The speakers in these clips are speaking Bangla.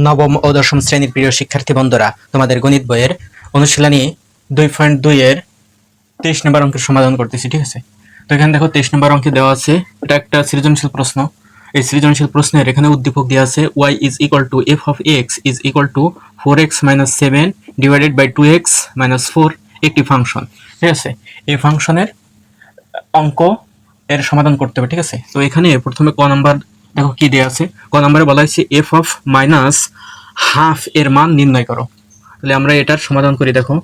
নবম ও দশম শ্রেণীর প্রিয় শিক্ষার্থী বন্ধুরা, তোমাদের গণিত বইয়ের অনুশীলনী 2.2 এর 23 নম্বর অঙ্কের সমাধান করতেছি। ঠিক আছে, তো এখানে দেখো 23 নম্বর অঙ্কে দেওয়া আছে, এটা একটা সৃজনশীল প্রশ্ন। এই সৃজনশীল প্রশ্নের এখানে উদ্দীপক দেওয়া আছে y is equal to f of x is equal to 4x minus 7 divided by 2x minus 4 একটি ফাংশন। ঠিক আছে, এই ফাংশনের অঙ্ক এর সমাধান করতে হবে। ঠিক আছে, তো এখানে প্রথমে ক নাম্বার দেখো কি দেওয়া আছে। ক নাম্বারে বলা হয়েছে এফ অফ মাইনাস হাফ এর মান নির্ণয় করো। তাহলে আমরা এটার সমাধান করি। দেখো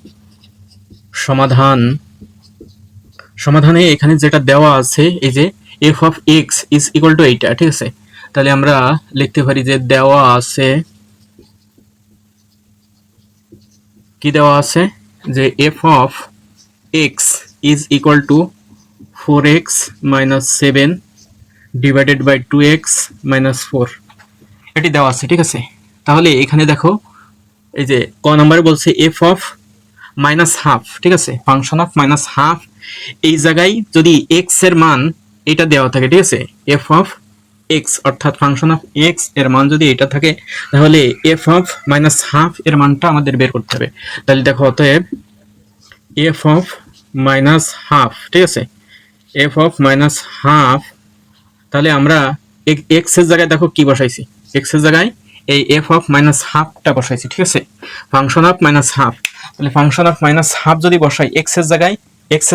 সমাধানে এখানে যেটা দেওয়া আছে, এই যে F of x is equal two এইটা। ঠিক আছে, তাহলে আমরা লিখতে পারি যে দেওয়া আছে, কি দেওয়া আছে, যে F of x is equal to 4x minus 7 divided by 2x minus 4 এটি দেওয়া আছে। ঠিক আছে, তাহলে এখানে দেখো এই যে ক নম্বরে বলছে এফ অফ মাইনাস হাফ। ঠিক আছে, ফাংশন অফ মাইনাস হাফ, এই জায়গায় যদি এক্স এর মান এটা দেওয়া থাকে, ঠিক আছে, এফ অফ এক্স অর্থাৎ ফাংশন অফ এক্স এর মান যদি এটা থাকে, তাহলে এফ অফ মাইনাস হাফ এর মানটা আমাদের বের করতে হবে। তাহলে দেখো অতএব এফ অফ মাইনাস হাফ, ঠিক আছে, এফ অফ মাইনাস হাফ, তাহলে আমরা এক্স এর জায়গায় দেখো কি বসাইছি, এক্স এর জায়গায় এই এফ অফ মাইনাস হাফটা বসাইছি। ঠিক আছে, ফাংশন অফ মাইনাস হাফ, তাহলে ফাংশন অফ মাইনাস হাফ যদি বসাই, এক্স এর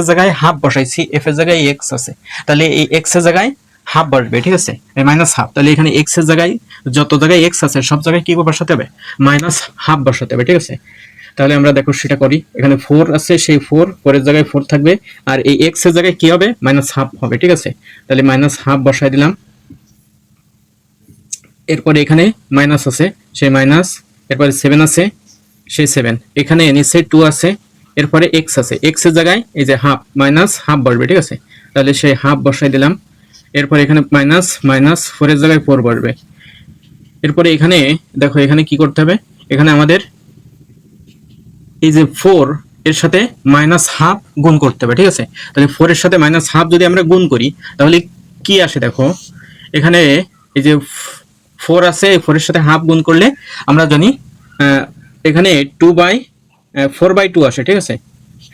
জায়গায় হাফ বসাইছি, এফ এর জায়গায় এক্স আছে, তাহলে এই এক্স এর জায়গায় হাফ বসবে। ঠিক আছে, এই মাইনাস হাফ, তাহলে এখানে এক্স এর জায়গায় যত জায়গায় এক্স আছে সব জায়গায় কি বসাতে হবে, মাইনাস হাফ বসাতে হবে। ঠিক আছে, তাহলে আমরা দেখো সেটা করি। এখানে 4 আছে, সেই 4 এর জায়গায় 4 থাকবে, আর এই x এর জায়গায় কি হবে, মাইনাস হাফ হবে। ঠিক আছে, তাহলে মাইনাস হাফ বসাই দিলাম। এরপরে এখানে মাইনাস আছে, সেই মাইনাস, এরপরে 7 আছে, সেই 7, এখানে নিচে 2 আছে, এরপরে x আছে, x এর জায়গায় এই যে হাফ, মাইনাস হাফ বসবে। ঠিক আছে, তাহলে সেই হাফ বসাই দিলাম। এরপরে এখানে মাইনাস 4 এর জায়গায় 4 বসবে। এরপরে এখানে দেখো এখানে কি করতে হবে, এখানে আমাদের এই যে 4 এর সাথে মাইনাস হাফ গুণ করতে হবে। ঠিক আছে, তাহলে 4 এর সাথে মাইনাস হাফ যদি আমরা গুণ করি, তাহলে কি আসে দেখো, এখানে এই যে 4 আছে, 4 এর সাথে হাফ গুণ করলে আমরা জানি এখানে 4/2 আসে। ঠিক আছে,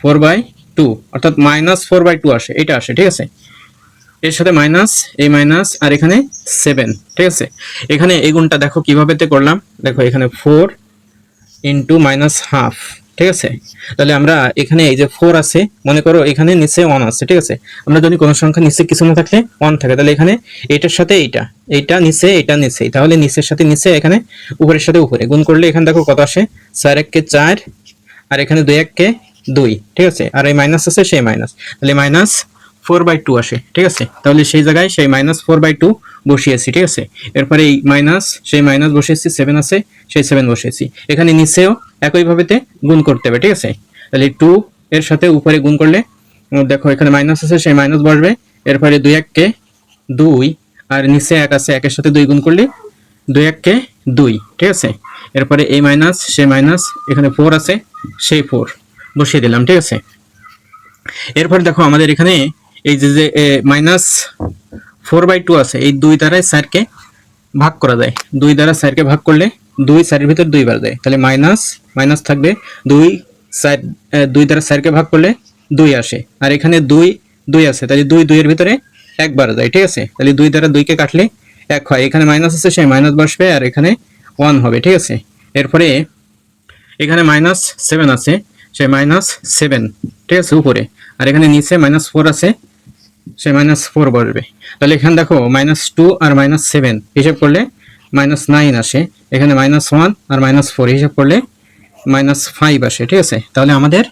4/2 অর্থাৎ মাইনাস 4/2 আসে, এটা আসে। ঠিক আছে, এর সাথে মাইনাস, এই মাইনাস, আর এখানে 7। ঠিক আছে, এখানে এই গুণটা দেখো কিভাবে করলাম, দেখো এখানে 4 ইন্টু মাইনাস হাফ। ঠিক আছে, তাহলে আমরা এখানে এই যে 4 আছে, মনে করো এখানে নিচে 1 আছে। ঠিক আছে, আমরা যদি কোনো সংখ্যা নিচে কিছু না থাকলে 1 থাকে, তাহলে এখানে এইটার সাথে এইটা নিচে, এটা নিচে, তাহলে নিচের সাথে নিচে, এখানে উপরের সাথে উপরে গুণ করলে এখানে দেখো কত আসে, 4 1 কে 4, আর এখানে 2 1 কে 2। ঠিক আছে, আর এই মাইনাস আছে, সেই মাইনাস, তাহলে মাইনাস 4/2 আসে। ঠিক আছে, তাহলে সেই জায়গায় সেই মাইনাস 4/2 বসিয়েছি। ঠিক আছে, এরপরে এই মাইনাস, সেই মাইনাস বসিয়েছি, 7 আছে, সেই 7 বসিয়েছি, এখানে নিচেও একইভাবেতে গুণ করতে হবে। ঠিক আছে, তাহলে 2 এর সাথে উপরে গুণ করলে দেখো এখানে মাইনাস আছে, সেই মাইনাস বসবে। এরপরে 2 1 কে 2, আর নিচে 1 আছে, 1 এর সাথে 2 গুণ করলে 2 1 কে 2। ঠিক আছে, এরপরে এই মাইনাস, সেই মাইনাস, এখানে 4 আছে, সেই 4 বসিয়ে দিলাম। ঠিক আছে, এরপর দেখো আমাদের এখানে এই যে মাইনাস 4/2 আছে, এই 2 দ্বারা 4 কে ভাগ করা যায়, 2 দ্বারা 4 কে ভাগ করলে 2 4 এর ভিতর 2 বার যায়, তাহলে মাইনাস মাইনাস থাকবে, 2 4, 2 দ্বারা 4 কে ভাগ করলে 2 আসে, আর এখানে 2 আছে, তাহলে 2 এর ভিতরে একবার যায়। ঠিক আছে, তাহলে 2 দ্বারা 2 কে কাটলে 1 হয়, এখানে মাইনাস আছে, সেই মাইনাস বসবে, আর এখানে 1 হবে। ঠিক আছে, এরপরে এখানে মাইনাস 7 আছে, সেই মাইনাস 7, ঠিক আছে, উপরে, আর এখানে নিচে মাইনাস 4 আছে, সে মাইনাস 4 বসবে। তাহলে এখানে দেখো -2 আর -7 হিসাব করলে -9 আসে, এখানে -1 আর -4 হিসাব করলে -5 আসে। ঠিক আছে, তাহলে আমাদের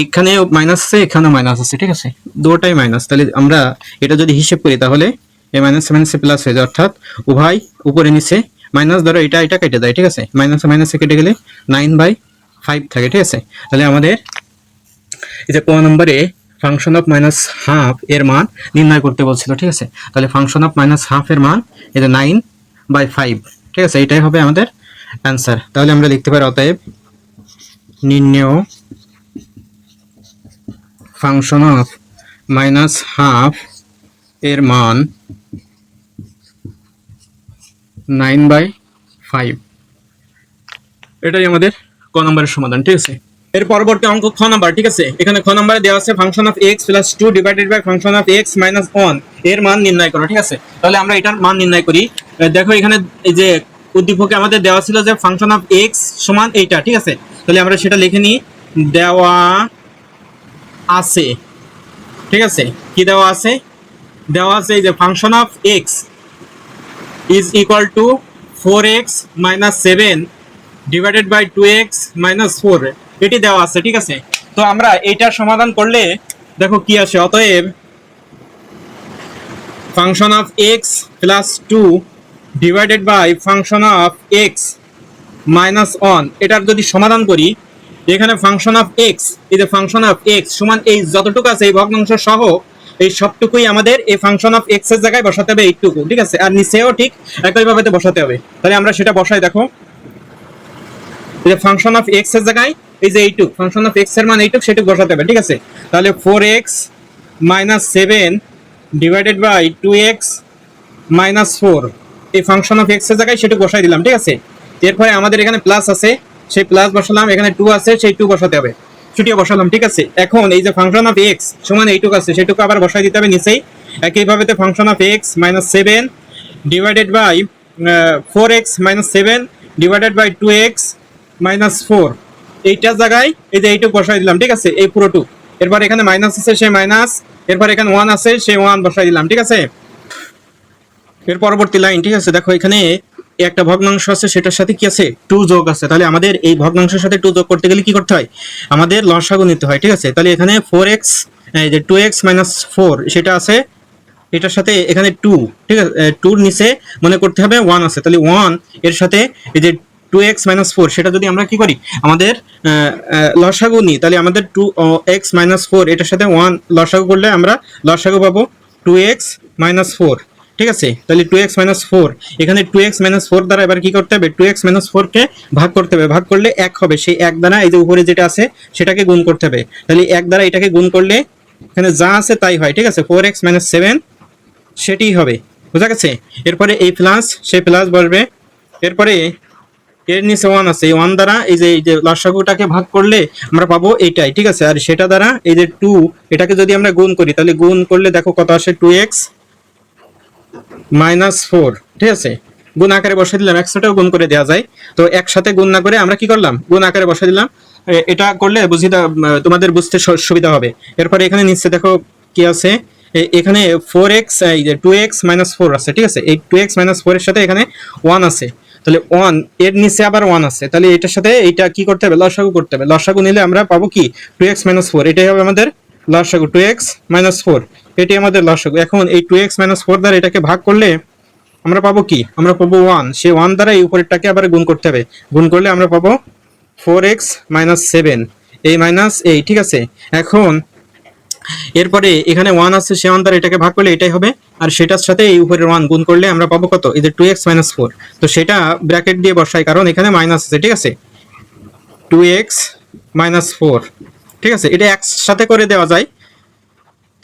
এখানেও মাইনাস আছে, এখানেও মাইনাস আছে। ঠিক আছে, দুটোটাই মাইনাস, তাহলে আমরা এটা যদি হিসাব করি, তাহলে এই -7 প্লাস হয়ে যায়, অর্থাৎ উভয় উপরে নিচে মাইনাস ধরো, এটা কেটে যায়। ঠিক আছে, মাইনাসে কেটে গেলে 9/5 থাকে। ঠিক আছে, তাহলে আমাদের এই যে ক নম্বরে ফাংশন অফ মাইনাস হাফ এর মান নির্ণয় করতে বলছিল। ঠিক আছে, তাহলে ফাংশন অফ মাইনাস হাফ এর মান এই যে 9/5। ঠিক আছে, এটাই হবে আমাদের অ্যান্সার। তাহলে আমরা লিখতে পারি অতএব নির্ণেয় ফাংশন অফ মাইনাস হাফ এর মান 9/5। এটাই আমাদের ক নম্বরের সমাধান, ঠিক আছে। এর পরবর্তী অঙ্ক খ নাম্বার, ঠিক আছে। এখানে খ নাম্বারে দেওয়া আছে function of x plus 2 divided by function of x minus 1 এর মান নির্ণয় করো, ঠিক আছে। তাহলে আমরা এটার মান নির্ণয় করি। দেখো এখানে এই যে উদ্দীপকে আমাদের দেওয়া ছিল যে ফাংশন অফ x সমান এইটা, ঠিক আছে। তাহলে আমরা সেটা লিখে নিই, দেওয়া আছে, ঠিক আছে। কি দেওয়া আছে? দেওয়া আছে এই যে function of x is equal to 4x minus 7 divided by 2x minus 4 এটি দেওয়া আছে, ঠিক আছে। তো আমরা এইটার সমাধান করলে দেখো কি আসে। অতএব function of x plus 2 divided by function of x minus 1 এটার যদি সমাধান করি, এখানে ফাংশন অফ x, এই যে ফাংশন অফ x সমান এই যতটুকু আছে এই ভগ্নাংশ সহ এই সবটুকুই আমাদের এই ফাংশন অফ x এর জায়গায় বসাতে হবে, এইটুকু, ঠিক আছে। আর নিচেও ঠিক একইভাবে বসাতে হবে। তাহলে আমরা সেটা বসাই। দেখো এই যে ফাংশন অফ x এর জায়গায় এই যে এইটুক, ফাংশন অফ x এর মান এইটুক, সেটুক বসাতে হবে, ঠিক আছে। তাহলে 4x minus 7 divided by 2x minus 4 এই ফাংশন অফ x এর জায়গায় সেটুক বসাই দিলাম, ঠিক আছে। এরপরে আমাদের এখানে প্লাস আছে, সেই প্লাস বসালাম। এখানে 2 আছে, সেই 2 বসাতে হবে, ছুটিয়ে বসালাম, ঠিক আছে। এখন এই যে ফাংশন অফ x সমান এইটুক আছে, সেটুকু আবার বসাই দিতে হবে নিচেই। একইভাবে function of x minus 7 divided by 4x minus 7 divided by 2x minus 4 এইটার জায়গায় এই যে এইটুক বসাই দিলাম, ঠিক আছে, এই পুরোটুক। এরপর এখানে মাইনাস আছে, সেই মাইনাস। এরপর এখানে 1 আছে, সেই 1 বসাই দিলাম, ঠিক আছে। এর পরবর্তী লাইন, ঠিক আছে। দেখো এখানে একটা ভগ্নাংশ আছে, সেটার সাথে কি আছে? 2 যোগ আছে। তাহলে আমাদের এই ভগ্নাংশের সাথে 2 যোগ করতে গেলে কি করতে হয়? আমাদের লসাগু নিতে হয়, ঠিক আছে। তাহলে এখানে 4x এই যে 2x মাইনাস 4 সেটা আছে, এটার সাথে এখানে 2, ঠিক আছে। 2 নিচে মনে করতে হবে 1 আছে। তাহলে 1 এর সাথে এই যে 2x মাইনাস 4 সেটা যদি আমরা কি করি, আমাদের লসাগু নিই, তাহলে আমাদের 2x মাইনাস 4 এটার সাথে 1 লসাগু করলে আমরা লসাগু পাবো 2x মাইনাস 4, ঠিক আছে। তাহলে 2x মাইনাস 4, এখানে 2x মাইনাস 4 দ্বারা এবার কি করতে হবে? 2x মাইনাস 4 কে ভাগ করতে হবে। ভাগ করলে 1 হবে, সেই 1 দ্বারা এই যে উপরে যেটা আছে সেটাকে গুণ করতে হবে। তাহলে 1 দ্বারা এটাকে গুণ করলে এখানে যা আছে তাই হয়, ঠিক আছে। 4x মাইনাস 7 সেটাই হবে, বুঝা গেছে। এরপরে এই প্লাস, সেই প্লাস বসবে। এরপরে এর নিচে 1 আছে, এই 1 দ্বারা এই যে লসাগুটাকে ভাগ করলে আমরা পাবো এইটাই, ঠিক আছে। আর সেটা দ্বারা এই যে 2 এটাকে যদি আমরা গুণ করি, তাহলে গুণ করলে দেখো কত আসে? 2x মাইনাস 4, ঠিক আছে। গুণ আকারে বসে দিলাম, একসাথেও গুণ করে দেওয়া যায়। তো একসাথে গুণ না করে আমরা কি করলাম? গুণ আকারে বসে দিলাম। এটা করলে তোমাদের বুঝতে সুবিধা হবে। এরপরে এখানে নিচে দেখো কি আছে, এখানে 4x এই যে 2x মাইনাস 4 আছে, ঠিক আছে। এই 2x মাইনাস 4 এর সাথে এখানে 1 আছে, তাহলে 1 এর নিচে আবার 1 আছে। তাহলে এটার সাথে এইটা কি করতে হবে? লসাগু করতে হবে। লসাগু নিলে আমরা পাবো কি? 2x মাইনাস 4, এটাই হবে আমাদের লসাগু। 2x মাইনাস 4 এটি আমাদের লসাগু। এখন এই 2x মাইনাস 4 দ্বারা এটাকে ভাগ করলে আমরা পাবো কি? আমরা পাবো 1। সেই 1 দ্বারা এই উপরেরটাকে আবার গুণ করতে হবে। গুণ করলে আমরা পাবো 4x মাইনাস 7 এই মাইনাস এই, ঠিক আছে। এখন এরপরে এখানে 1 আছে, সে 1 দ্বারা এটাকে ভাগ করলে এটাই হবে। আর সেটার সাথে এই উপরের 1 গুণ করলে আমরা পাবো কত? এই যে 2x মাইনাস 4। তো সেটা ব্র্যাকেট দিয়ে বসাই, কারণ এখানে মাইনাস আছে, ঠিক আছে। 2x মাইনাস 4, ঠিক আছে। এটা একসাথে করে দেওয়া যায়।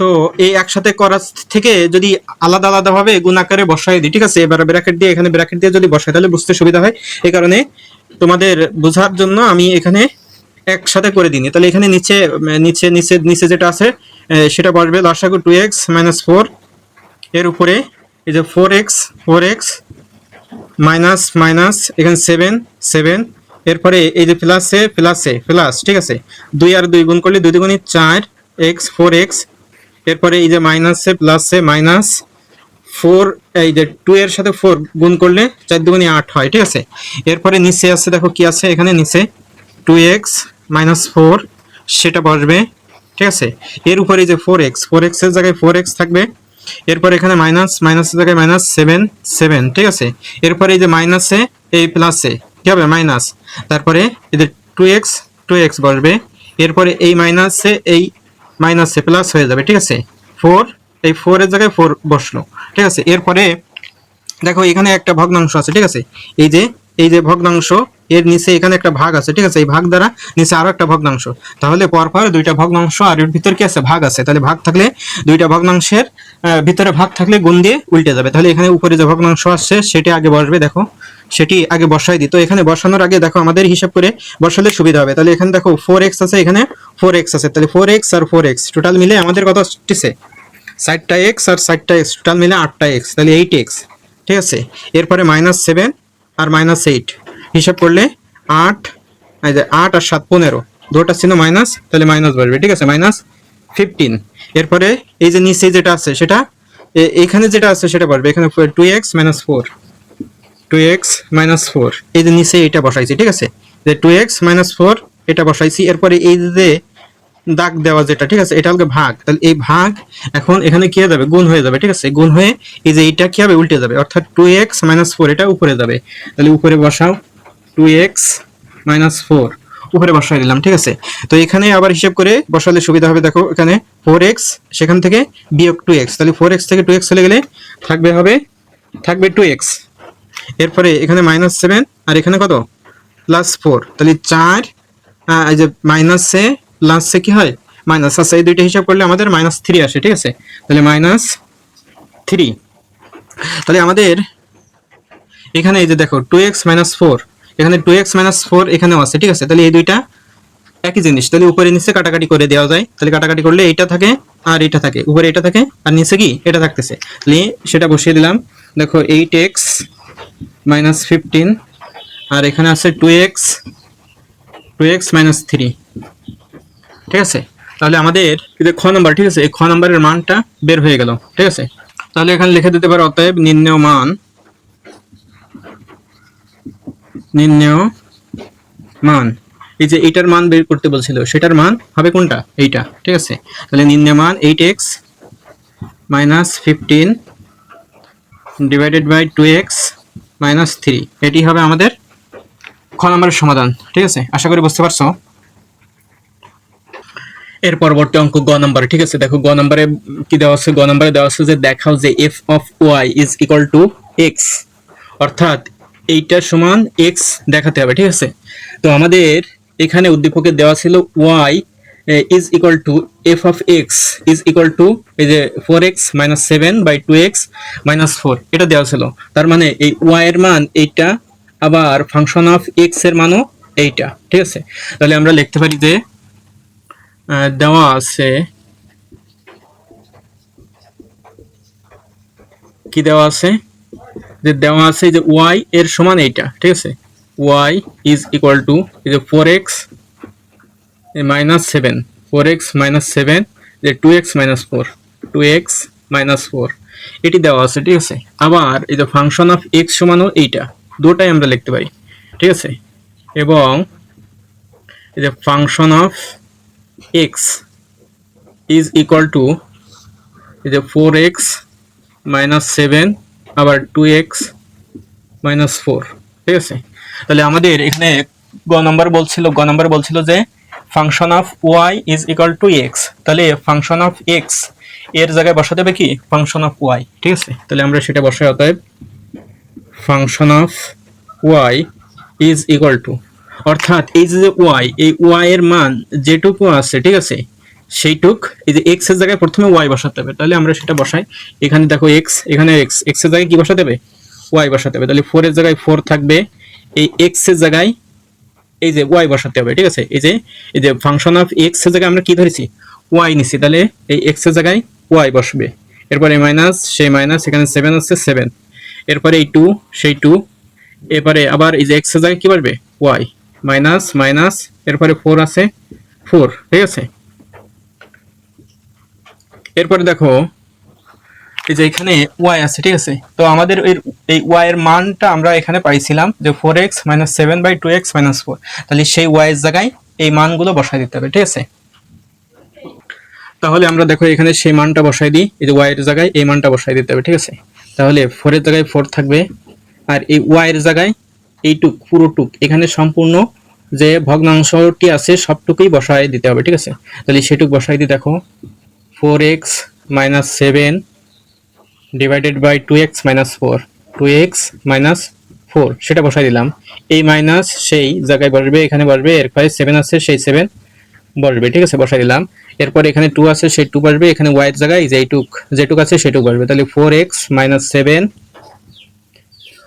তো এই একসাথে করার থেকে যদি আলাদা আলাদা ভাবে গুণ আকারে বসাই দিই, ঠিক আছে। এবার ব্র্যাকেট দিয়ে, এখানে ব্র্যাকেট দিয়ে যদি বসাই তাহলে বুঝতে সুবিধা হয়। এই কারণে তোমাদের বোঝার জন্য আমি এখানে একসাথে করে দিই। তাহলে এখানে নিচে নিচে নিচে নিচে যেটা আছে সেটা বসবে লসাগু 2x মাইনাস 4 এর উপরে এই যে 4x মাইনাস মাইনাস এখানে 7 এরপরে এই যে প্লাসে প্লাসে প্লাস, ঠিক আছে। 2 আর 2 গুণ করলে 2 দুগুণে 4x 4x, এরপরে এই যে মাইনাসে প্লাসে মাইনাস 4 এই যে 2 এর সাথে 4 গুণ করলে 4 দুগুণে 8 হয়, ঠিক আছে। এরপরে নিচে আছে, দেখো কি আছে এখানে নিচে 2x মাইনাস 4 সেটা বসবে, ঠিক আছে। এর উপরে যে 4x এর জায়গায় 4x থাকবে। এরপর এখানে মাইনাসের জায়গায় মাইনাস 7, ঠিক আছে। এরপরে এই যে মাইনাসে এই প্লাসে কি হবে? মাইনাস। তারপরে এই যে 2x বসবে। এরপরে এই মাইনাসে এই মাইনাসে প্লাস হয়ে যাবে, ঠিক আছে। 4 এই 4 এর জায়গায় 4 বসলো, ঠিক আছে। এরপরে দেখো এখানে একটা ভগ্নাংশ আছে, ঠিক আছে। এই যে ভগ্নাংশ এর নিচে এখানে একটা ভাগ আছে, ঠিক আছে। এই ভাগ দ্বারা নিচে আরো একটা ভগ্নাংশ, তাহলে পরপর দুইটা ভগ্নাংশ আর এর ভিতর কি আছে? ভাগ আছে। তাহলে ভাগ থাকলে দুইটা ভগ্নাংশের ভিতরে ভাগ থাকলে গুণ দিয়ে উল্টে যাবে। তাহলে এখানে উপরে যে ভগ্নাংশ আসছে সেটা আগে বসবে, দেখো, সেটি আগে বসাই দিই। তো এখানে বসানোর আগে দেখো আমাদের হিসাব করে বসালে সুবিধা হবে। তাহলে এখানে দেখো 4x আছে, এখানে 4x আছে, তাহলে 4x আর 4x টোটাল মিলে আমাদের কত আসছে, 60টা x আর 60টা x টোটাল মিলে 8টা x, তাহলে 8x। ঠিক আছে, এরপরে -7 আর -8 হিসাব করলে 8, এই যে 8 আর 7 15, দুটো ছিল মাইনাস, তাহলে মাইনাস বাড়বে। ঠিক আছে, -15। এরপরে এই যে নিচে যেটা আছে সেটা এখানে যেটা আছে সেটা বাড়বে, এখানে 2x - 4, 2x - 4, এই যে নিচে এটা বসাইছি। ঠিক আছে, যে 2x - 4 এটা বসাইছি। এরপরে এই যে দাগ দেওয়া যেটা, ঠিক আছে, এটা হলো ভাগ, তাহলে এই ভাগ এখন এখানে কি হয়ে যাবে, গুণ হয়ে যাবে। ঠিক আছে, গুণ হয়ে এই যে এইটা কি হবে, উল্টে যাবে, অর্থাৎ 2x - 4 এটা উপরে যাবে। তাহলে উপরে বসাও 2x - 4 উপরে বসাই দিলাম। ঠিক আছে, তো এখানে আবার হিসাব করে বসালে সুবিধা হবে। দেখো এখানে 4x, সেখান থেকে বিয়োগ 2x, তাহলে 4x থেকে 2x চলে গেলে থাকবে 2x। এরপরে এখানে -7 আর এখানে কত +4, তাহলে 4, এই যে মাইনাসে প্লাসে কি হয় মাইনাস আছে, এই দুইটা হিসাব করলে আমাদের -3 আসে। ঠিক আছে, তাহলে -3। তাহলে আমাদের এখানে এই যে দেখো 2x - 4, এখানে 2x - 4 এখানেও আছে। ঠিক আছে, তাহলে এই দুইটা একই জিনিস, তাহলে উপরে নিচে কাটাকাটি করে দেওয়া যায়। তাহলে কাটাকাটি করলে এইটা থাকে আর এটা থাকে, উপরে এটা থাকে আর নিচে কি এটা থাকতেছে, তাহলে সেটা বসিয়ে দিলাম। দেখো 8x - 15 আর এখানে আছে 2x - 3। ঠিক আছে, তাহলে আমাদের এই যে খ নাম্বার, ঠিক আছে, এই খ নাম্বারের মানটা বের হয়ে গেল। ঠিক আছে, তাহলে এখানে লিখে দিতে পারো অতএব নির্ণেয় মান, এই যে এইটার মান বের করতে বলছিল, সেটার মান হবে কোনটা, এইটা। ঠিক আছে, তাহলে নির্ণেয় মান 8x - 15 ডিভাইডেড বাই 2x - 3, এটি হবে আমাদের খ নাম্বারের সমাধান। ঠিক আছে, আশা করি বুঝতে পারছো। এর পরবর্তী অঙ্ক গ নাম্বার। ঠিক আছে, দেখো গ নাম্বারে কি দেওয়া আছে, গ নাম্বারে দেওয়া আছে যে দেখাও যে f of y is equal to x, অর্থাৎ এইটা সমান x দেখাতে হবে। ঠিক আছে, তো আমাদের এখানে উদ্দীপকে দেওয়া ছিল y is equal to f of x is equal to এই যে 4x - 7 by 2x - 4 এটা দেওয়া ছিল। তার মানে এই y এর মান এইটা, আবার ফাংশন অফ x এর মানও এইটা। ঠিক আছে, তাহলে আমরা লিখতে পারি যে দেওয়া আছে, কি দেওয়া আছে, যে দেওয়া আছে যে y এর সমান এইটা। ঠিক আছে, y is equal to এই যে 4x - 7, 4x - 7 যে 2x - 4, 2x - 4 এটি দেওয়া আছে। ঠিক আছে, আবার এই যে ফাংশন অফ x সমানও এইটা, দুটাই আমরা লিখতে পারি। ঠিক আছে, এবং এই যে function of x is equal to এই যে 4x - 7 আবার 2x - 4। ঠিক আছে, তাহলে আমাদের এখানে গ নাম্বার বলছিল যে function of y is equal to x, তাহলে ফাংশন অফ x এর জায়গায় বসাতে হবে কি ফাংশন অফ y। ঠিক আছে, তাহলে আমরা সেটা বসাই, অতএব function of y is equal to, অর্থাৎ এই যে y, এই y এর মান যেটুকু আছে, ঠিক আছে, সেইটুক এই যে x এর জায়গায় প্রথমে y বসাতে হবে। তাহলে আমরা সেটা বসাই, এখানে দেখো x, এখানে x এর জায়গায় কি বসাতে হবে, y বসাতে হবে। তাহলে 4 এর জায়গায় 4 থাকবে, এই x এর জায়গায় এই যে y বসাতে হবে। ঠিক আছে, এই যে ফাংশন অফ x এর জায়গায় আমরা কি ধরেছি, y নিছি, তাহলে এই x এর জায়গায় y বসবে। এরপরে মাইনাস, সেই মাইনাস, এখানে 7 আছে 7, এরপরে এই 2, সেই 2, এরপরে আবার এই যে x এর জায়গায় কি বসবে y, মাইনাস মাইনাস, এরপরে 4 আছে 4। ঠিক আছে, এরপরে দেখো এই যে এখানে y আছে। ঠিক আছে, তো আমাদের এই y এর মানটা আমরা এখানে পাইছিলাম যে 4x - 7 by 2x - 4, তাহলে সেই y এর জায়গায় এই মানগুলো বসাই দিতে হবে। ঠিক আছে, তাহলে আমরা দেখো এখানে সেই মানটা বসাই দিই, এই যে y এর জায়গায় এই মানটা বসাই দিতে হবে। ঠিক আছে, তাহলে 4 এর জায়গায় 4 থাকবে, আর এই y এর জায়গায় এইটুক পুরোটুক এখানে সম্পূর্ণ যে ভগ্নাংশটি আছে সবটুকুই বসাই দিতে হবে। ঠিক আছে, তাহলে সেটুক বসাই দিই। দেখো 4x - 7 divided by 2x - 4, 2x - 4 সেটা বসাই দিলাম। এই মাইনাস সেই জায়গায় বসবে, এখানে বসবে, এরপরে 7 আছে সেই 7 বসবে। ঠিক আছে, বসাই দিলাম। এরপর এখানে 2 আছে সেই 2 বসবে, এখানে y এর জায়গায় যেটুক আছে সেটুক বসবে। তাহলে 4x - 7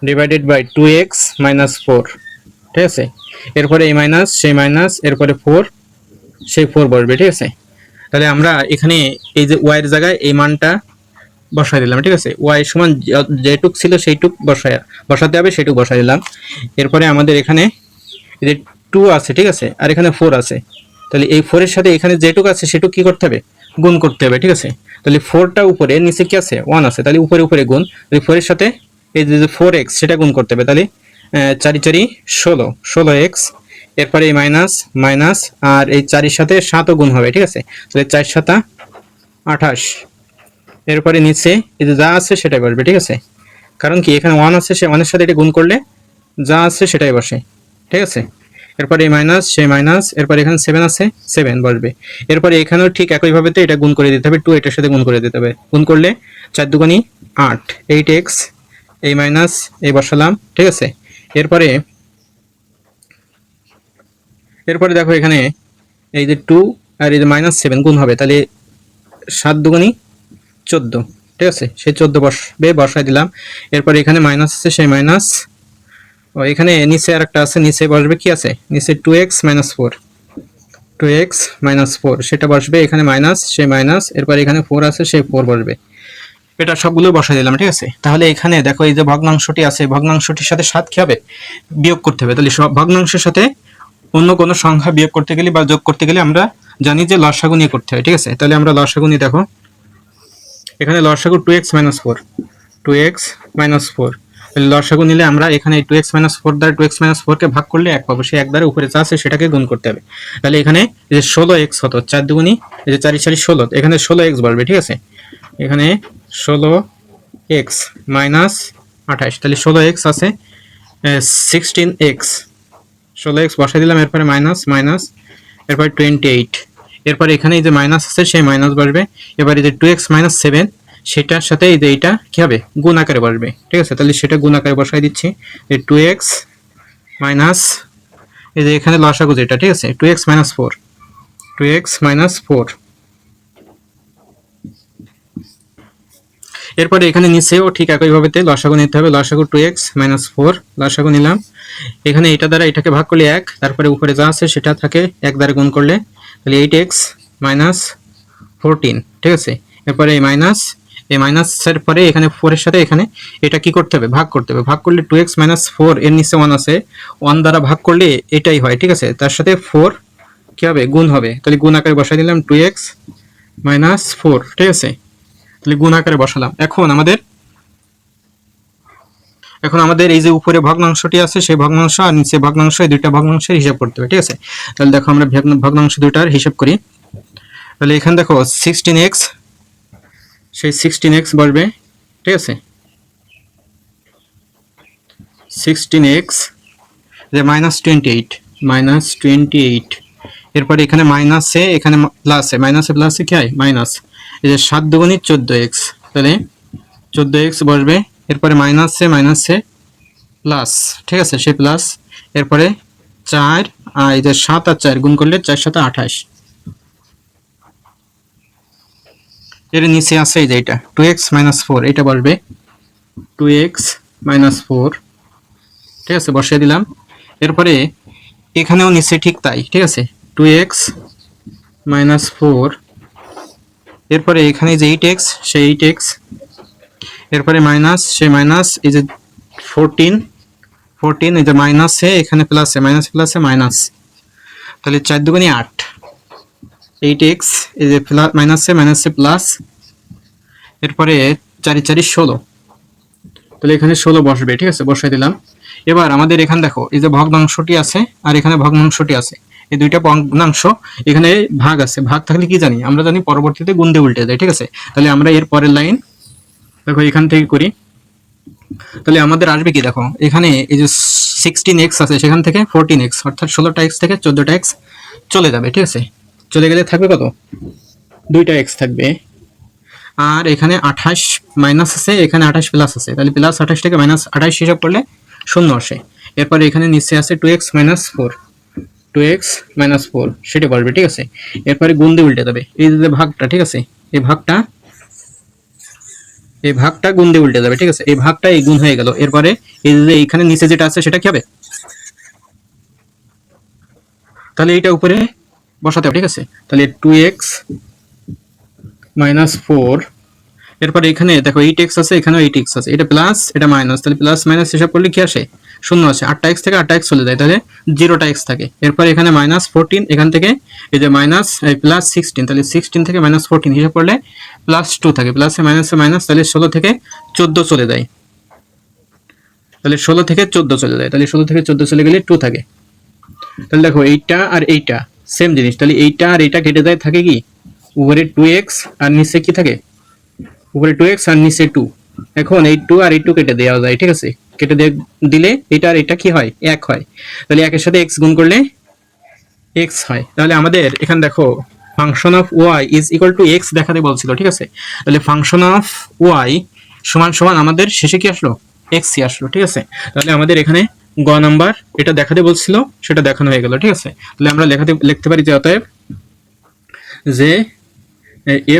ডিভাইডেড বাই 2x - 4, ঠিক আছে। এরপরে এই মাইনাস সেই মাইনাস, এরপরে 4 সেই 4 বসবে, ঠিক আছে। তাহলে আমরা এখানে এই যে y এর জায়গায় এই মানটা বসাই দিলাম, ঠিক আছে। y সমান যেটুক ছিল সেইটুক বসাতে হবে, সেইটুক বসাই দিলাম। এরপরে আমাদের এখানে এই যে 2 আছে, ঠিক আছে, আর এখানে 4 আছে। তাহলে এই 4 এর সাথে এখানে যেটুক আছে সেটুক কি করতে হবে, গুণ করতে হবে, ঠিক আছে। তাহলে 4টা উপরে, নিচে কি আছে 1 আছে, তাহলে উপরে উপরে গুণ। তাহলে 4 এর সাথে এই যে 4x সেটা গুণ করতে হবে। তাহলে 4 4 16, 16x। এরপরে এই মাইনাস মাইনাস, আর এই 4 এর সাথে 7ও গুণ হবে, ঠিক আছে। তাহলে 4 7 28। এরপরে নিচে এই যে যা আছে সেটাই বসবে, ঠিক আছে। কারণ কি এখানে 1 আছে, সে 1 এর সাথে এটা গুণ করলে যা আছে সেটাই বসে, ঠিক আছে। এরপরে এই মাইনাস সেই মাইনাস, এরপরে এখানে 7 আছে, 7 বসবে। এরপরে এখানেও ঠিক একইভাবে তো এটা গুণ করে দিতে হবে, 2 এটার সাথে গুণ করে দিতে হবে। গুণ করলে 4 দুগুণী 8, 8x, এই মাইনাস এই বসালাম, ঠিক আছে। এরপরে এরপরে দেখো এখানে এই যে 2 আর এই যে -7 গুণ হবে, তাহলে 7 দুগুণী 14, ঠিক আছে। সেই 14 বসবে, বসাই দিলাম। এরপরে এখানে মাইনাস আছে, সেই মাইনাস, ও এখানে নিচে আরেকটা আছে, নিচে বসবে কি আছে, নিচে 2x - 4, 2x - 4 সেটা বসবে। এখানে মাইনাস সেই মাইনাস, এরপর এখানে 4 আছে, সেই 4 বসবে। এটা সবগুলো বসাই দিলাম, ঠিক আছে। তাহলে এখানে দেখো এই যে ভগ্নাংশটি আছে, ভগ্নাংশটির সাথে 7 কি হবে, বিয়োগ করতে হবে। তাহলে সব ভগ্নাংশের সাথে অন্য কোনো সংখ্যা বিয়োগ করতে গেলে বা যোগ করতে গেলে আমরা জানি যে লসাগু নিয়ে করতে হয়, ঠিক আছে। তাহলে আমরা লসাগু নিয়ে দেখো, এখানে লসাগু 2x - 4, 2x - 4। তাহলে লসাগু নিলে আমরা এখানে 2x - 4 দ্বারা 2x - 4 কে ভাগ করলে 1 পাবো, সেই 1 দ্বারা উপরে যা আছে সেটাকে গুণ করতে হবে। তাহলে এখানে এই যে 16x হতো, 4 দুগুণী এই যে 4 4 16, এখানে 16x বলবে, ঠিক আছে। এখানে 16x - 28, তাহলে 16x আছে 16x, 16x বসাই দিলাম। এরপরে মাইনাস মাইনাস, এরপরে 28। এরপরে এখানে এই যে মাইনাস আছে, সেই মাইনাস বসবে। এবার এই যে 2x - 7 সেটার সাথে এই যে এইটা কি হবে, গুণ আকারে বসবে, ঠিক আছে। তাহলে সেটা গুণ আকারে বসাই দিচ্ছি। এই 2x মাইনাস, এই যে এখানে লসাগু যেটা, ঠিক আছে, 2x - 4, 2x - 4। এরপরে এখানে নিচেও ঠিক একইভাবে লসাগু নিতে হবে, লসাগু 2x - 4 লসাগু নিলাম। এখানে এটা দ্বারা এটাকে ভাগ করলে 1, তারপরে উপরে যা আছে সেটা থাকে 1 দ্বারা গুণ করলে, তাহলে 8x - 14, ঠিক আছে। এরপরে এই মাইনাস, এই মাইনাসের পরে এখানে 4 এর সাথে এখানে এটা কি করতে হবে, ভাগ করতে হবে। ভাগ করলে 2x - 4 এর নিচে 1 আছে, 1 দ্বারা ভাগ করলে এটাই হয়, ঠিক আছে। তার সাথে 4 কি হবে, গুণ হবে। তাহলে গুণ আকারে বসাই দিলাম 2x - 4, ঠিক আছে। তাহলে গুণ আকারে বসালাম। এখন আমাদের এই যে উপরে ভগ্নাংশটি আছে, সেই ভগ্নাংশ আর নিচে ভগ্নাংশ, এই দুইটা ভগ্নাংশের হিসাব করতে হবে, ঠিক আছে। তাহলে দেখো আমরা ভগ্নাংশ দুইটার হিসাব করি। তাহলে এখানে দেখো 16x, সেই 16x বসবে, ঠিক আছে। 16x যে -28, এরপরে এখানে মাইনাসে, এখানে প্লাসে, মাইনাসে প্লাসে কি হয়, মাইনাস। এই যে 7 দুগুণী 14x, তাহলে 14x বসবে। এরপরে মাইনাসে মাইনাসে প্লাস, ঠিক আছে, সেই প্লাস। এরপরে 4 আর এই যে 7 আর 4 গুণ করলে 4 7 28। এর নিচে আছে এই যে এটা 2x - 4, এটা বসবে 2x - 4, ঠিক আছে, বসিয়ে দিলাম। এরপরে এখানেও নিচে ঠিক তাই, ঠিক আছে, 2x - 4। এরপরে এখানে যে 8x, সেই 8x। এরপরে মাইনাস, সেই মাইনাস, এই যে 14, এই যে মাইনাসে, এখানে প্লাসে, মাইনাস প্লাসে মাইনাস। তাহলে 4 দুগুণী 8, 8x, এই যে মাইনাসে মাইনাসে প্লাস। এরপরে 4 4 16, তাহলে এখানে 16 বসবে, ঠিক আছে, বসাই দিলাম। এবার আমাদের এখানে দেখো এই যে ভগ্নাংশটি আছে আর এখানে ভগ্নাংশটি আছে, এই দুইটা ভগ্নাংশ, এখানে ভাগ আছে। ভাগ থাকলে কি জানি, আমরা জানি পরবর্তীতে গুণ দিয়ে উল্টে যায়, ঠিক আছে। তাহলে আমরা এর পরের লাইন দেখো এখান থেকে করি। তাহলে আমাদের আসবে কি, দেখো এখানে এই যে 16x আছে, সেখান থেকে 14x, অর্থাৎ 16টা x থেকে 14টা x চলে যাবে, ঠিক আছে। চলে গেলে থাকবে কত, 2টা x থাকবে। আর এখানে 28 মাইনাস আছে, এখানে 28 প্লাস আছে, তাহলে প্লাস 28 থেকে মাইনাস 28 হিসাব করলে 0 আসে। এরপরে এখানে নিচে আছে 2x - 4, 2x - 4 সেটা বলবে, ঠিক আছে। এরপরে গুণ দিয়ে উল্টে যাবে, এই যে ভাগটা, ঠিক আছে, এই ভাগটা এই ভাগটা গুণ দিয়ে উল্টে যাবে, ঠিক আছে, এই ভাগটা এই গুণ হয়ে গেল। এরপরে এই যে এইখানে নিচে যেটা আছে সেটা কি হবে, তাহলে এইটা উপরে বসাতে হবে, ঠিক আছে। তাহলে 2x মাইনাস 4, এরপরে এখানে দেখো 8x আছে, এখানেও 8x আছে, এটা প্লাস এটা মাইনাস, তাহলে প্লাস মাইনাস হিসাব করলে কি আসে, শূন্য আসে। 8টা x থেকে 8টা x চলে যায়, তাহলে 0টা x থাকে। এরপর এখানে মাইনাস 14, এখান থেকে এই যে মাইনাস প্লাস 16, তাহলে 16 থেকে মাইনাস 14 হিসাব করলে প্লাস 2 থাকে, প্লাসে মাইনাসে মাইনাস, তাহলে 16 থেকে 14 চলে যায়, তাহলে 16 থেকে 14 চলে যায়, তাহলে 16 থেকে 14 চলে গেলে 2 থাকে। তাহলে দেখো এইটা আর এইটা সেম জিনিস, তাহলে এইটা আর এইটা কেটে যায়, থাকে কি উপরে 2x আর নিচে কি থাকে, উপরে 2x আর নিচে 2। এখন এই 2 আর এই 2 কেটে দেওয়া যায়, ঠিক আছে, কেটে দিলে এটা আর এটা কি হয়, 1 হয়। তাহলে একের সাথে x গুণ করলে x হয়। তাহলে আমাদের এখানে দেখো function of y is equal two x দেখাতে বলছিল, ঠিক আছে। তাহলে ফাংশন অফ y সমান সমান আমাদের শেষে কি আসলো, x ই আসলো, ঠিক আছে। তাহলে আমাদের এখানে গ নাম্বার এটা দেখাতে বলছিল, সেটা দেখানো হয়ে গেল, ঠিক আছে। তাহলে আমরা লিখতে পারি যে অতএব যে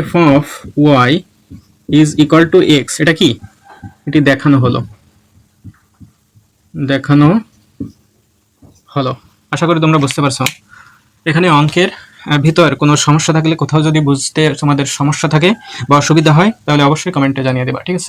f of y is equal two x, এটা কি, এটি দেখানো হলো, আশা করি তোমরা বুঝতে পারছো। এখানে অঙ্কের ভিতর কোনো সমস্যা থাকলে, কোথাও যদি বুঝতে তোমাদের সমস্যা থাকে বা অসুবিধা হয়, তাহলে অবশ্যই কমেন্টে জানিয়ে দেবা, ঠিক আছে।